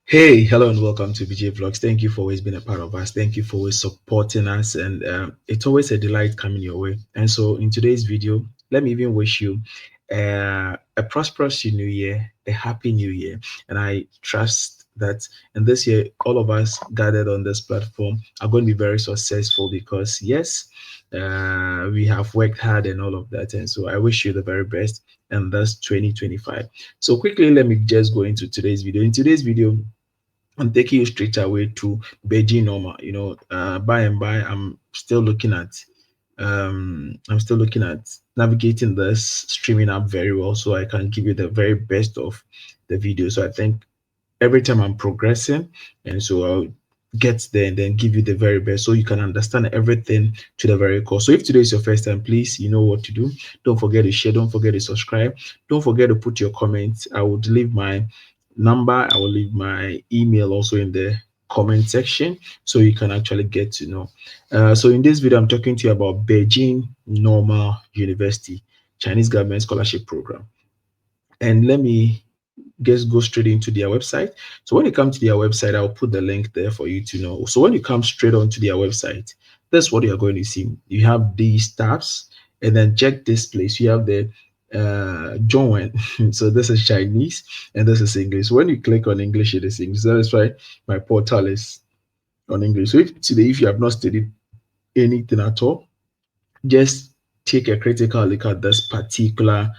Hey, hello, and welcome to BJ Vlogs. Thank you for always being a part of us. Thank you for always supporting us, and it's always a delight coming your way. And so, in today's video, let me even wish you a prosperous new year, a happy new year, and I trust that in this year, all of us gathered on this platform are going to be very successful because yes, we have worked hard and all of that. And so, I wish you the very best, and that's 2025. So, quickly, let me just go into today's video. In today's video, I'm taking you straight away to Beijing Normal. By and by, I'm still looking at navigating this streaming app very well, so I can give you the very best of the video. So I think every time I'm progressing, and so I'll get there and then give you the very best so you can understand everything to the very core. So if today is your first time, please, you know what to do. Don't forget to share, don't forget to subscribe, don't forget to put your comments. I would leave my number, I will leave my email also in the comment section so you can actually get to know. So in this video, I'm talking to you about Beijing Normal University Chinese Government Scholarship Program. And let me just go straight into their website. So when you come to their website, I'll put the link there for you to know. So when you come straight onto their website, that's what you're going to see. You have these tabs, and then check this place. You have the John. So this is Chinese and this is English. So when you click on English, it is English. So that's why my portal is on English. So if today, if you have not studied anything at all, just take a critical look at this particular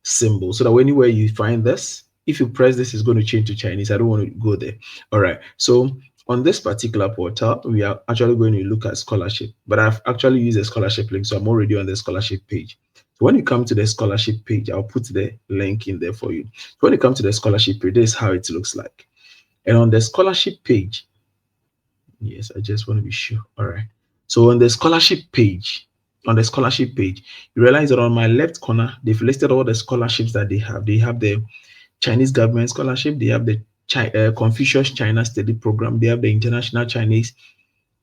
symbol so that anywhere you find this, if you press this, it's going to change to Chinese. I don't want to go there. All right. So on this particular portal, we are actually going to look at scholarship, but I've actually used a scholarship link. So I'm already on the scholarship page. So when you come to the scholarship page, I'll put the link in there for you. So when you come to the scholarship page, this is how it looks like. And on the scholarship page, yes, I just want to be sure. All right. So on the scholarship page, you realize that on my left corner, they've listed all the scholarships that they have. They have the Chinese government scholarship, they have the Confucius China Study Program, they have the International Chinese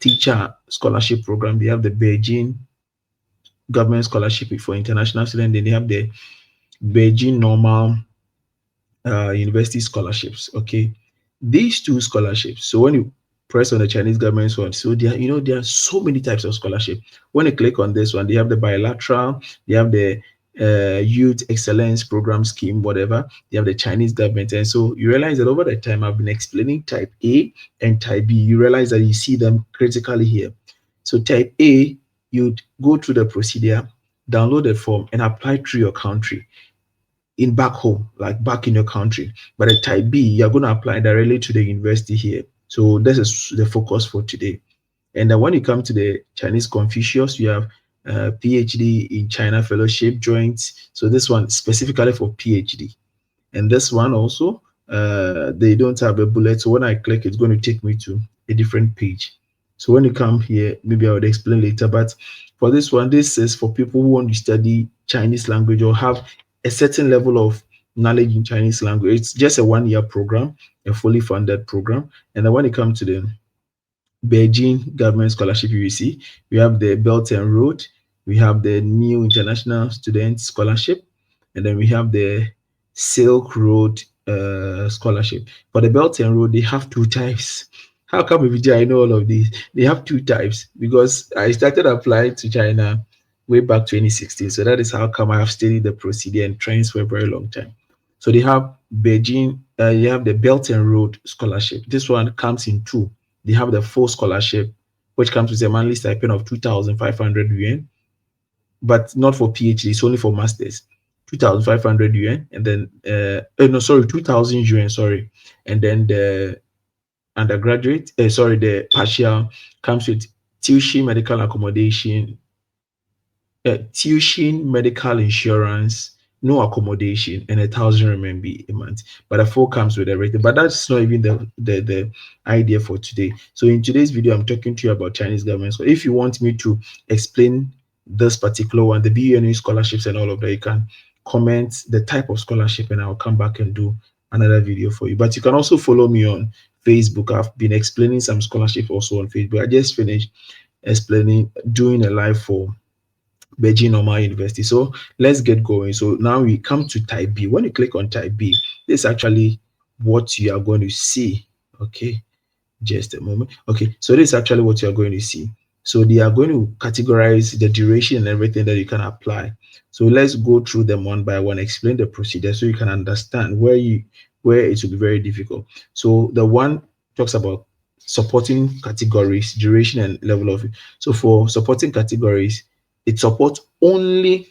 Teacher Scholarship Program, they have the Beijing Government Scholarship for International Students, then they have the Beijing Normal University Scholarships. Okay, these two scholarships. So when you press on the Chinese government one, so there are so many types of scholarship. When you click on this one, they have the bilateral, they have the youth excellence program scheme, whatever. They have the Chinese government, and so you realize that over the time I've been explaining type A and type B. You realize that you see them critically here. So type A, you'd go through the procedure, download the form, and apply through your country in back home, like back in your country. But at type B, you're going to apply directly to the university here. So this is the focus for today. And then when you come to the Chinese Confucius, you have PhD in China Fellowship Joint. So this one specifically for PhD. And this one also, they don't have a bullet. So when I click, it's going to take me to a different page. So when you come here, maybe I would explain later. But for this one, this is for people who want to study Chinese language or have a certain level of knowledge in Chinese language. It's just a 1 year program, a fully funded program. And then when it comes to the Beijing Government Scholarship, you see, we have the Belt and Road, we have the New International Student Scholarship, and then we have the Silk Road Scholarship. For the Belt and Road, they have two types. How come I know all of these? They have two types because I started applying to China way back 2016. So that is how come I have studied the procedure and trained for a very long time. So they have Beijing, you have the Belt and Road Scholarship. This one comes in two. They have the full scholarship, which comes with a monthly stipend of 2,500 yuan, but not for PhD, it's only for masters. 2,500 yuan, and then, no, sorry, 2,000 yuan, sorry. And then the undergraduate, the partial comes with tuition, medical accommodation, tuition, medical insurance, no accommodation, and 1,000 RMB a month. But the full comes with everything. But that's not even the idea for today. So in today's video, I'm talking to you about Chinese government. So if you want me to explain this particular one, the BUNU scholarships and all of that, you can comment the type of scholarship, and I'll come back and do another video for you. But you can also follow me on Facebook. I've been explaining some scholarship also on Facebook. I just finished doing a live for Beijing Normal University. So let's get going. So now we come to type B. When you click on type B, this is actually what you are going to see Okay, just a moment. Okay, so this is actually what you're going to see. So they are going to categorize the duration and everything that you can apply. So let's go through them one by one, explain the procedure so you can understand where it will be very difficult. So the one talks about supporting categories, duration and level of it. So for supporting categories, it supports only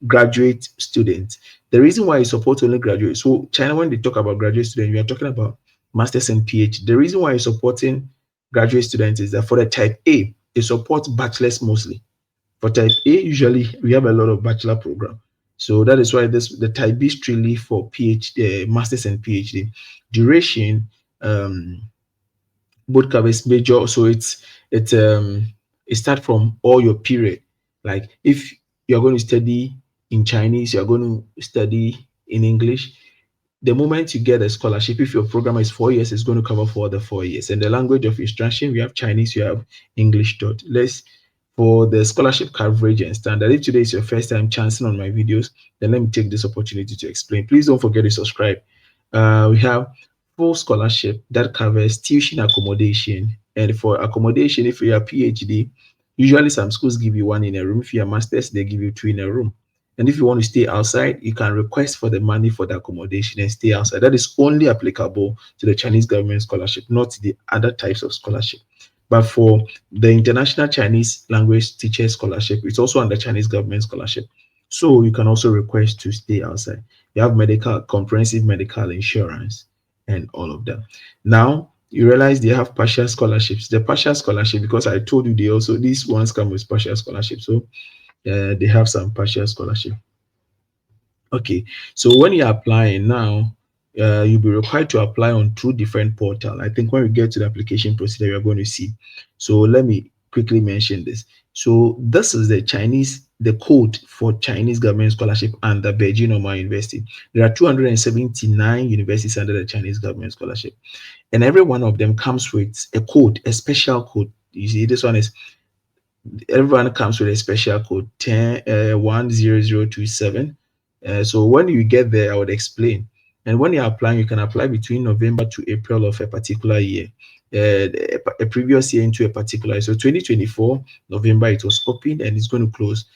graduate students. The reason why it supports only graduate, so China, when they talk about graduate students, we are talking about masters and PhD. The reason why it's supporting graduate students is that for the type A, it supports bachelors mostly. For type A, usually we have a lot of bachelor program. So that is why the type B strictly for PhD, masters and PhD. Duration, um, both covers major, so it start from all your period. Like if you're going to study in Chinese, you're going to study in English, the moment you get a scholarship, if your program is 4 years, it's going to cover for the 4 years. And the language of instruction, we have Chinese, you have English dot. Let's for the scholarship coverage and standard. If today is your first time chancing on my videos, then let me take this opportunity to explain. Please don't forget to subscribe. We have full scholarship that covers tuition accommodation. And for accommodation, if you are PhD, usually some schools give you one in a room. If you are masters, they give you two in a room. And if you want to stay outside, you can request for the money for the accommodation and stay outside. That is only applicable to the Chinese government scholarship, not the other types of scholarship. But for the International Chinese Language Teacher Scholarship, it's also under Chinese government scholarship. So you can also request to stay outside. You have medical, comprehensive medical insurance, and all of that. Now you realize they have partial scholarships. The partial scholarship, because I told you they also these ones come with partial scholarship. So they have some partial scholarship. Okay, so when you're applying now, you'll be required to apply on two different portals. I think when we get to the application procedure, you're going to see. So let me quickly mention this. So this is the code for Chinese government scholarship under Beijing Normal University. There are 279 universities under the Chinese government scholarship, and every one of them comes with a code, a special code. You see, this one is everyone comes with a special code 10027. So when you get there, I would explain. And when you're applying, you can apply between November to April of a particular year, a previous year into a particular year. So 2024 November it was open and it's going to close.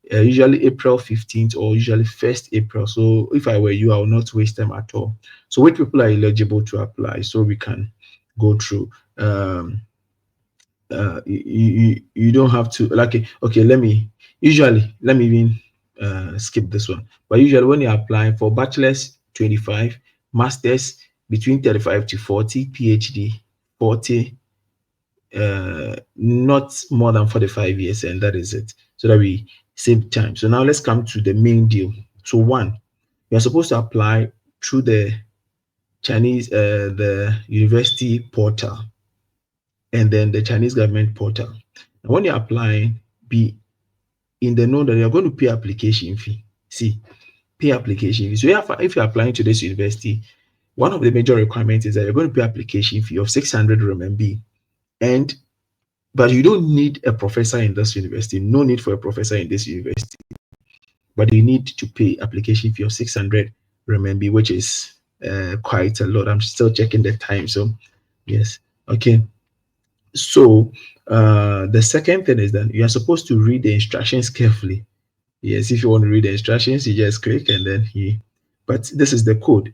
Usually April 15th or usually 1st April. So if I were you, I will not waste time at all. So which people are eligible to apply so we can go through. You don't have to like okay, let me even skip this one. But usually when you're applying for bachelor's 25, masters between 35 to 40, PhD 40, not more than 45 years, and that is it, so that we save time. So now let's come to the main deal. So one, you're supposed to apply through the university portal and then the Chinese government portal. And when you're applying, be in the know that you're going to pay application fee. See, pay application fee. So if you're applying to this university, one of the major requirements is that you're going to pay application fee of 600 RMB. And but you don't need a professor in this university. No need for a professor in this university. But you need to pay application fee of 600 RMB, which is quite a lot. I'm still checking the time. So yes, okay. So the second thing is that you are supposed to read the instructions carefully. Yes, if you want to read the instructions, you just click and then but this is the code.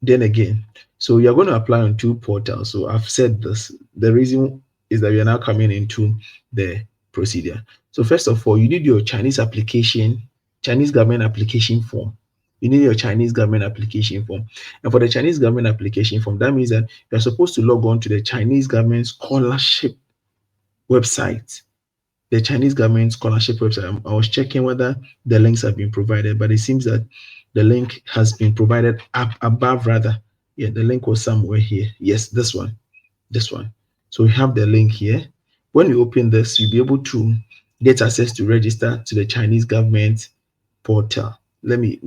Then again, so you're going to apply on two portals. So I've said this. The reason is that we are now coming into the procedure. So first of all, you need your Chinese government application form. You need your Chinese government application form. And for the Chinese government application form, that means that you're supposed to log on to the Chinese government scholarship website, the Chinese government scholarship website. I was checking whether the links have been provided, but it seems that the link has been provided up above rather. Yeah, the link was somewhere here. Yes, this one, this one. So we have the link here. When you open this, you'll be able to get access to register to the Chinese government portal. Let me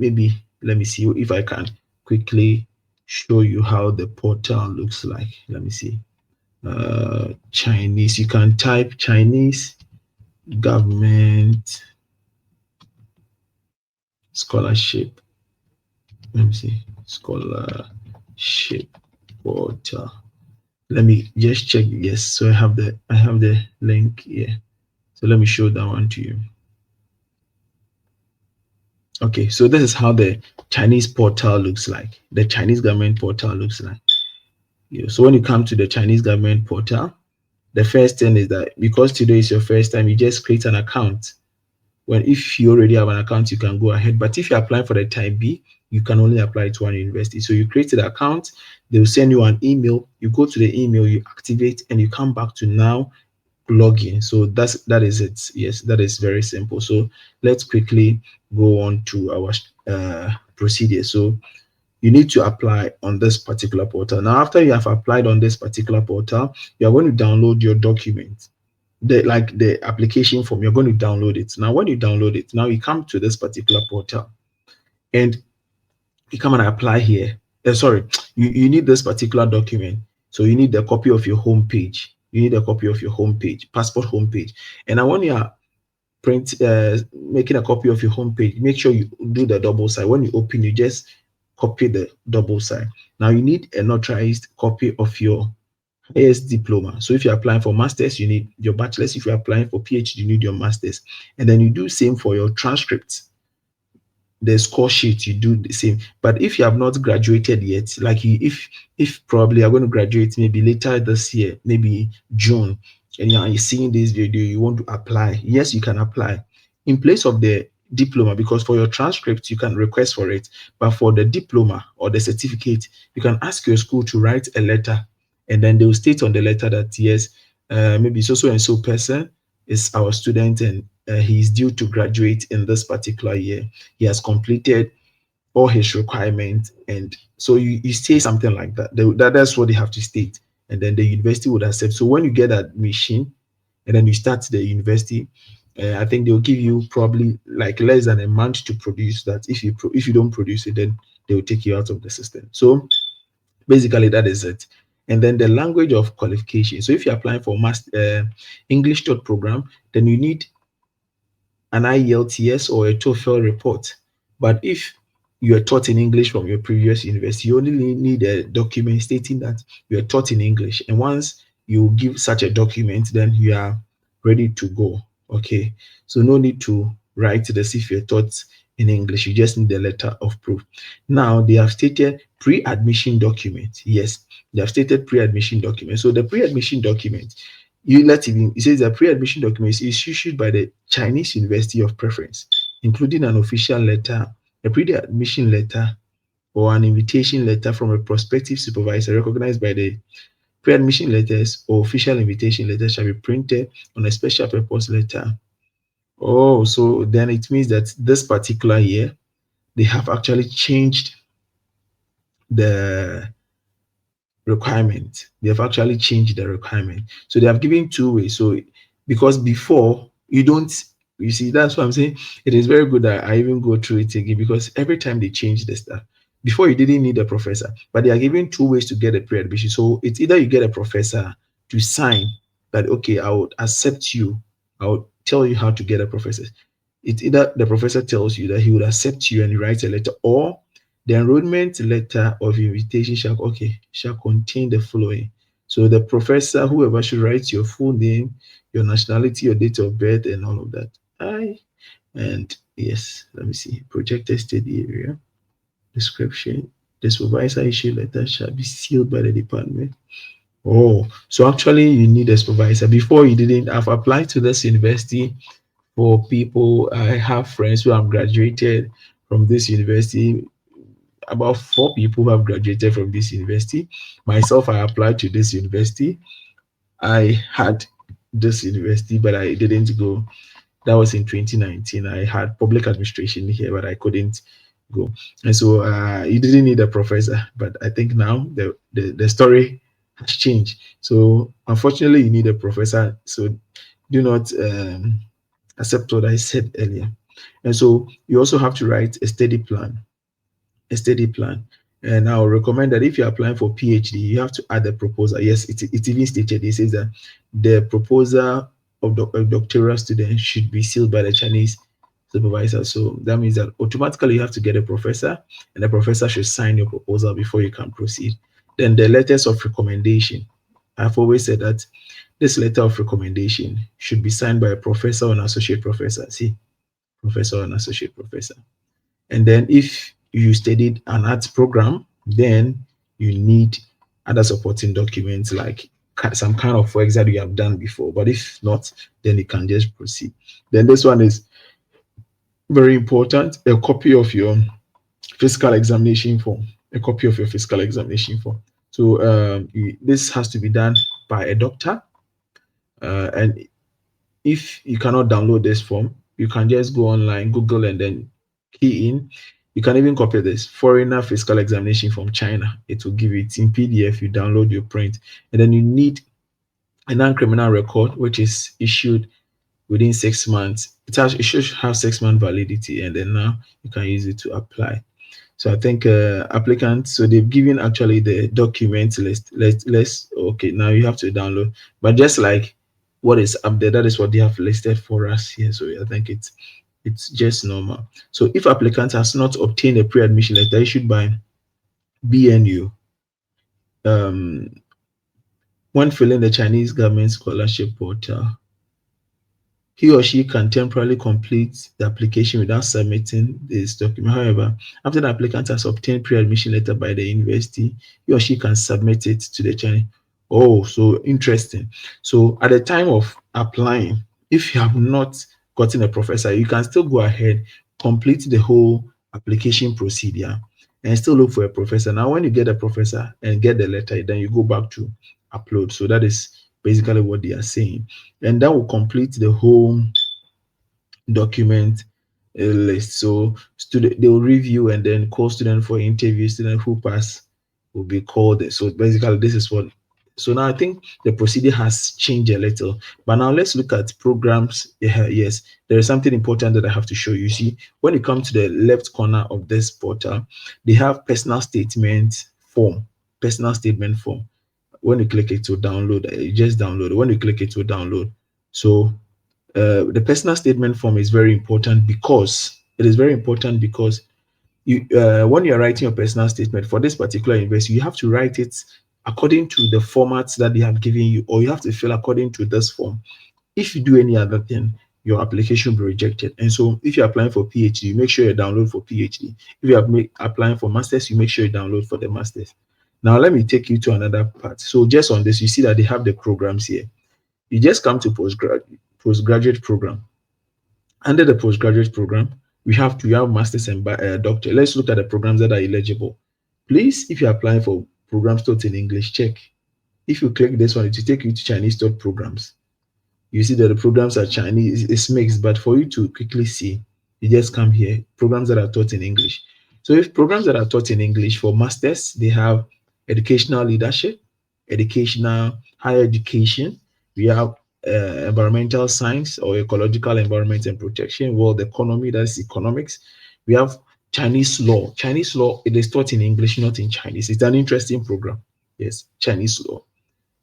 see if I can quickly show you how the portal looks like. Let me see. Chinese. You can type Chinese government scholarship. Let me see. Scholarship portal. Let me just check. Yes, so I have the link here. So let me show that one to you. Okay, so this is how the Chinese portal looks like. The Chinese government portal looks like. Yeah, so when you come to the Chinese government portal, the first thing is that because today is your first time, you just create an account. When if you already have an account, you can go ahead. But if you're applying for the type B, you can only apply to one university. So you create the account, they will send you an email. You go to the email, you activate, and you come back to now login. So that is it. Yes, that is very simple. So let's quickly go on to our procedure. So you need to apply on this particular portal. Now, after you have applied on this particular portal, you are going to download your document, the application form. You're going to download it. Now, when you download it, now you come to this particular portal and you come and apply here. Sorry, you need this particular document. So you need a copy of your home page. You need a copy of your home page, passport home page. And now when you are making a copy of your home page, make sure you do the double side. When you open, you just copy the double side. Now you need a notarized copy of your AS diploma. So if you're applying for masters, you need your bachelor's. If you're applying for PhD, you need your masters. And then you do same for your transcripts, the score sheet, you do the same. But if you have not graduated yet, like if probably you're going to graduate maybe later this year, maybe June, and you're seeing this video, you want to apply, yes, you can apply in place of the diploma, because for your transcript you can request for it, but for the diploma or the certificate, you can ask your school to write a letter, and then they will state on the letter that yes, maybe so and so person is our student, and he is due to graduate in this particular year. He has completed all his requirements, and so you say something like that. That's what they have to state, and then the university would accept. So when you get admission and then you start the university, I think they'll give you probably like less than a month to produce that. If you don't produce it, then they will take you out of the system. So basically that is it. And then the language of qualification. So if you're applying for English taught program, then you need an IELTS or a TOEFL report. But if you are taught in English from your previous university, you only need a document stating that you are taught in English. And once you give such a document, then you are ready to go. Okay. So no need to write this if you're taught in English. You just need the letter of proof. Now they have stated pre-admission document. Yes, they have stated pre-admission document. So the pre-admission document, it says that pre-admission documents is issued by the Chinese University of Preference, including an official letter, a pre-admission letter, or an invitation letter from a prospective supervisor recognized by the pre-admission letters or official invitation letter shall be printed on a special purpose letter. Oh, so then it means that this particular year they have actually changed the requirement. They have actually changed the requirement. So they have given two ways. So because before you don't, you see, that's why I'm saying it is very good that I even go through it again, because every time they change the stuff. Before you didn't need a professor, but they are giving two ways to get a pre-admission. So it's either you get a professor to sign that okay, I would accept you, I would tell you how to get a professor. It's either the professor tells you that he would accept you and he writes a letter, or the enrollment letter of invitation shall contain the following. So the professor, whoever, should write your full name, your nationality, your date of birth, and all of that. And yes, let me see. Projected study area description. The supervisor issued letter shall be sealed by the department. Oh, so actually you need a supervisor. Before you didn't have applied to this university. For people, I have friends who have graduated from this university, about 4 people who have graduated from this university. Myself, I applied to this university. I had this university, but I didn't go. That was in 2019. I had public administration here, but I couldn't go. And so you didn't need a professor, but I think now the story has changed. So unfortunately, you need a professor. So do not accept what I said earlier. And so you also have to write a study plan, a study plan. And I will recommend that if you're applying for PhD, you have to add a proposal. Yes, it's even stated. It says that the proposal of the doctoral student should be sealed by the Chinese supervisor. So that means that automatically you have to get a professor, and the professor should sign your proposal before you can proceed. Then the letters of recommendation. I've always said that this letter of recommendation should be signed by a professor or an associate professor. See, professor or an associate professor. And then if you studied an arts program, then you need other supporting documents like some kind of works that you have done before. But if not, then you can just proceed. Then this one is very important, a copy of your physical examination form. A copy of your physical examination form. So this has to be done by a doctor. And if you cannot download this form, you can just go online, Google, and then key in. You can even copy this foreigner physical examination from China. It will give it in PDF. You download your print, and then you need a non-criminal record, which is issued within 6 months. It should have 6 month validity, and then now you can use it to apply. So I think applicants, so they've given actually the document list. Let's okay, now you have to download. But just like what is up there, that is what they have listed for us here. So I think it's just normal. So if applicant has not obtained a pre-admission letter issued by BNU, um, when filling the Chinese government scholarship portal, he or she can temporarily complete the application without submitting this document. However, after the applicant has obtained pre-admission letter by the university, he or she can submit it to the Chinese. Oh, so interesting. So at the time of applying, if you have not gotten a professor, you can still go ahead, complete the whole application procedure, and still look for a professor. Now, when you get a professor and get the letter, then you go back to upload. So that is basically what they are saying, and that will complete the whole document list. So student, they will review and then call student for interview. Student who pass will be called. So basically this is what, so now I think the procedure has changed a little. But now let's look at programs. Yeah, yes, there is something important that I have to show you. See, when you come to the left corner of this portal, they have personal statement form. Personal statement form. When you click it to download, you just download it. When you click it to download, so the personal statement form is very important because it is very important because you when you're writing your personal statement for this particular university, you have to write it according to the formats that they have given you, or you have to fill according to this form. If you do any other thing, your application will be rejected. And so if you're applying for PhD, you make sure you download for PhD. If you are applying for masters, you make sure you download for the masters. Now let me take you to another part. So just on this, you see that they have the programs here. You just come to postgraduate program. Under the postgraduate program, we have masters and doctor. Let's look at the programs that are eligible. Please, if you're applying for programs taught in English, check. If you click this one, it will take you to Chinese taught programs. You see that the programs are Chinese, it's mixed, but for you to quickly see, you just come here, programs that are taught in English. So if programs that are taught in English for masters, they have educational leadership, educational higher education, we have environmental science or ecological environment and protection, world economy, that's economics. We have Chinese law. Chinese law, it is taught in English, not in Chinese. It's an interesting program. Yes, Chinese law.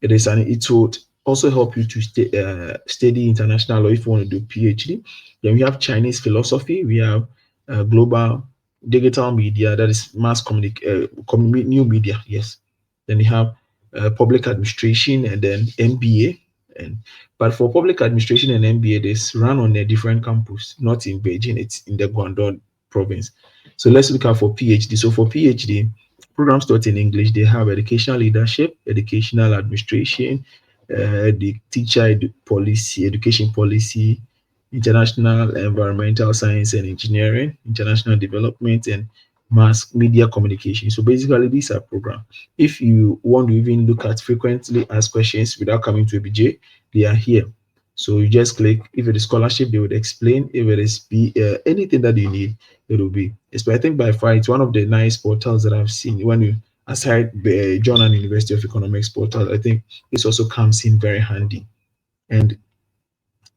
It would also help you to study international law if you want to do PhD. Then we have Chinese philosophy. We have global digital media, that is mass new media. Yes. Then we have public administration and then MBA. And but for public administration and MBA, it's run on a different campus, not in Beijing. It's in the Guangdong province. So let's look out for PhD. So for PhD, programs taught in English, they have educational leadership, educational administration, the policy, education policy, international environmental science and engineering, international development, and mass media communication. So basically, these are programs. If you want to even look at frequently asked questions without coming to ABJ, they are here. So you just click. If it is scholarship, they would explain. If it is anything that you need, it will be. But I think by far it's one of the nice portals that I've seen. When you aside the John and University of Economics portal, I think this also comes in very handy. And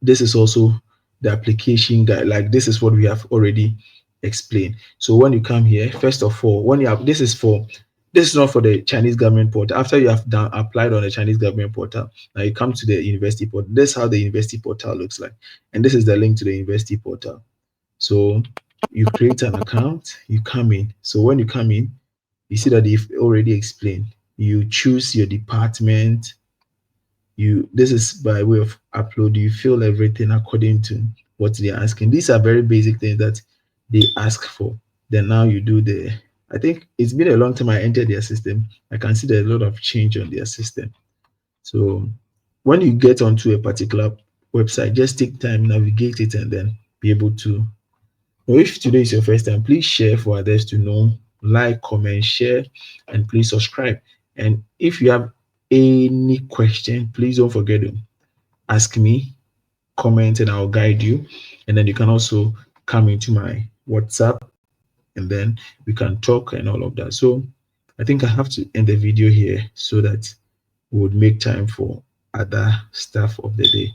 this is also the application guide. Like this is what we have already explained. So when you come here, first of all, when you have this is not for the Chinese government portal. After you have done applied on the Chinese government portal, now you come to the university portal. This is how the university portal looks like, and this is the link to the university portal. So you create an account, you come in. So when you come in, you see that they've already explained. You choose your department, This is by way of upload. You fill everything according to what they're asking. These are very basic things that they ask for. Then now you do the, I think it's been a long time I entered their system. I can see there's a lot of change on their system. So when you get onto a particular website, just take time, navigate it, and then be able to. Now, if today is your first time, please share for others to know, like, comment, share, and please subscribe. And if you have any question, please don't forget to ask me, comment, and I'll guide you. And then you can also come into my WhatsApp, and then we can talk and all of that. So I think I have to end the video here so that we would make time for other stuff of the day.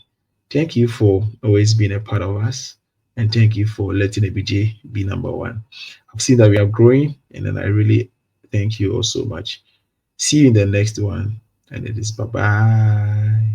Thank you for always being a part of us, and thank you for letting ABJ be number one. I've seen that we are growing, and then I really thank you all so much. See you in the next one, and it is bye bye.